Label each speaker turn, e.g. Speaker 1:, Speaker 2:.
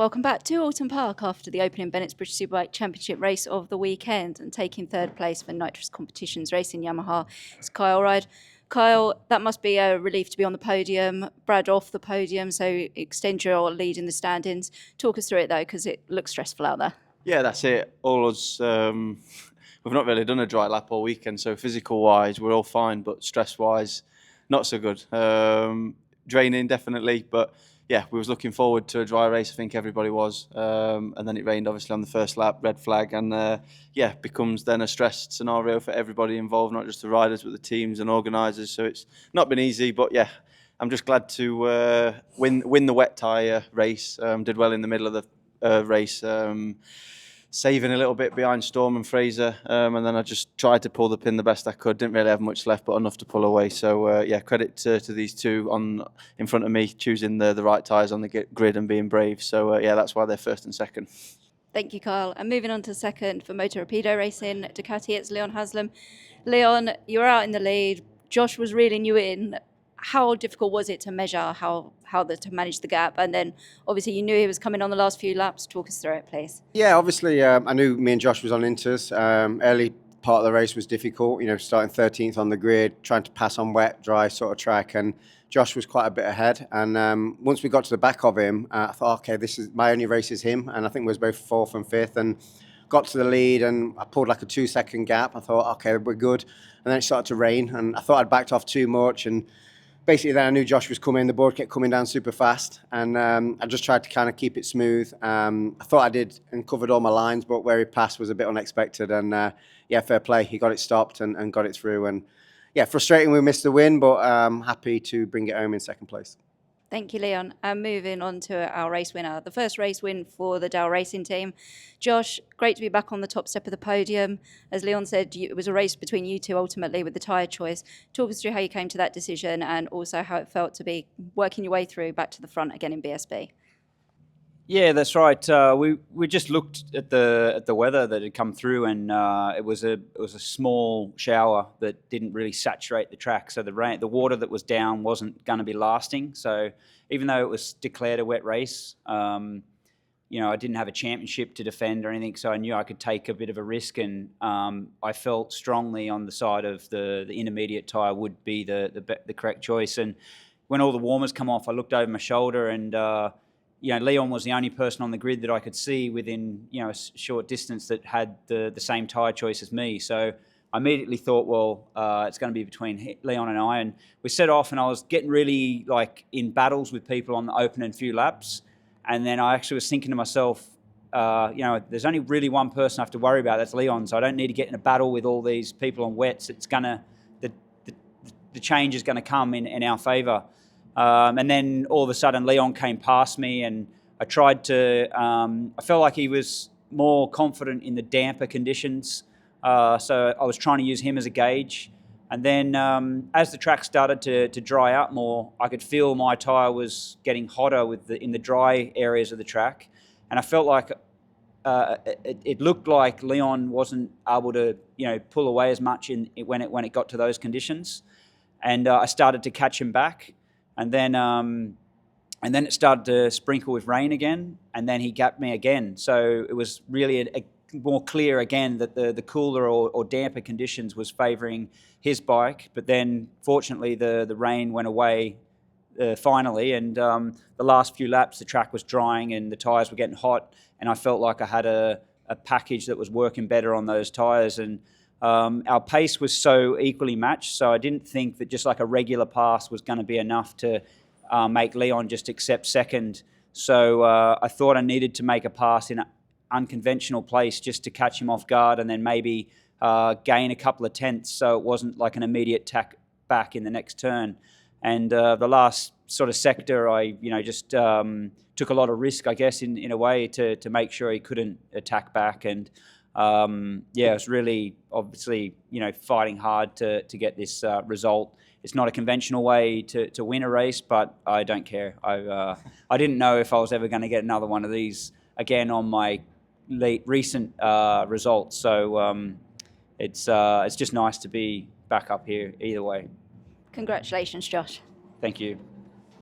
Speaker 1: Welcome back to Oulton Park after the opening Bennetts British Superbike Championship race of the weekend, and taking third place for Nitrous Competitions Racing Yamaha is Kyle Ride. Kyle, that must be a relief to be on the podium. Brad off the podium, so extend your lead in the standings. Talk us through it though, because it looks stressful out there.
Speaker 2: Yeah, that's it. All us, we've not really done a dry lap all weekend, so physical-wise we're all fine, but stress-wise not so good. Draining definitely, but yeah, we was looking forward to a dry race. I think everybody was, and then it rained obviously on the first lap, red flag, and yeah, becomes then a stressed scenario for everybody involved, not just the riders but the teams and organisers. So it's not been easy, but yeah, I'm just glad to win the wet tyre race. Did well in the middle of the race, saving a little bit behind Storm and Fraser, and then I just tried to pull the pin the best I could. Didn't really have much left, but enough to pull away. So yeah, credit to these two in front of me, choosing the right tyres on the grid and being brave. So yeah, that's why they're first and second.
Speaker 1: Thank you, Kyle. And moving on to second for Motor Rapido Racing Ducati, it's Leon Haslam. Leon, you were out in the lead. Josh was reeling you in. How difficult was it to measure to manage the gap? And then obviously you knew he was coming on the last few laps. Talk us through it, please.
Speaker 3: Yeah, obviously I knew me and Josh was on Inters. Early part of the race was difficult, starting 13th on the grid, trying to pass on wet, dry sort of track, and Josh was quite a bit ahead. And once we got to the back of him, I thought, okay, this is my only race is him, and I think we was both 4th and 5th, and got to the lead, and I pulled like a 2-second gap. I thought, okay, we're good, and then it started to rain, and I thought I'd backed off too much, and basically then I knew Josh was coming. The board kept coming down super fast, and I just tried to kind of keep it smooth. I thought I did and covered all my lines, but where he passed was a bit unexpected, and yeah, fair play. He got it stopped and got it through, and yeah, frustrating we missed the win, but happy to bring it home in second place.
Speaker 1: Thank you, Leon. And moving on to our race winner, the first race win for the Dell Racing team. Josh, great to be back on the top step of the podium. As Leon said, it was a race between you two ultimately with the tyre choice. Talk us through how you came to that decision and also how it felt to be working your way through back to the front again in BSB.
Speaker 4: Yeah, that's right. We just looked at the weather that had come through, and it was a small shower that didn't really saturate the track. So the water that was down wasn't going to be lasting. So even though it was declared a wet race, I didn't have a championship to defend or anything. So I knew I could take a bit of a risk, and I felt strongly on the side of the intermediate tyre would be the correct choice. And when all the warmers come off, I looked over my shoulder, and Leon was the only person on the grid that I could see within a short distance that had the same tyre choice as me. So I immediately thought, well, it's going to be between Leon and I. And we set off, and I was getting really in battles with people on the opening few laps. And then I actually was thinking to myself, there's only really one person I have to worry about. That's Leon. So I don't need to get in a battle with all these people on wets. It's the change is going to come in our favour. And then all of a sudden Leon came past me, and I tried to, I felt like he was more confident in the damper conditions. So I was trying to use him as a gauge. And then as the track started to dry out more, I could feel my tyre was getting hotter in the dry areas of the track. And I felt like it looked like Leon wasn't able to, pull away as much when it got to those conditions. And I started to catch him back. And then it started to sprinkle with rain again, and then he gapped me again. So it was really more clear again that the cooler or damper conditions was favouring his bike. But then, fortunately, the rain went away finally, and the last few laps the track was drying and the tyres were getting hot, and I felt like I had a package that was working better on those tyres. And our pace was so equally matched, so I didn't think that just like a regular pass was going to be enough to make Leon just accept second. So I thought I needed to make a pass in an unconventional place just to catch him off guard, and then maybe gain a couple of tenths so it wasn't like an immediate tack back in the next turn. And the last sort of sector, I just took a lot of risk, I guess, in a way to make sure he couldn't attack back. And it was really obviously fighting hard to get this result. It's not a conventional way to win a race, but I don't care. I didn't know if I was ever going to get another one of these again on my recent results. So it's just nice to be back up here either way.
Speaker 1: Congratulations, Josh.
Speaker 4: Thank you.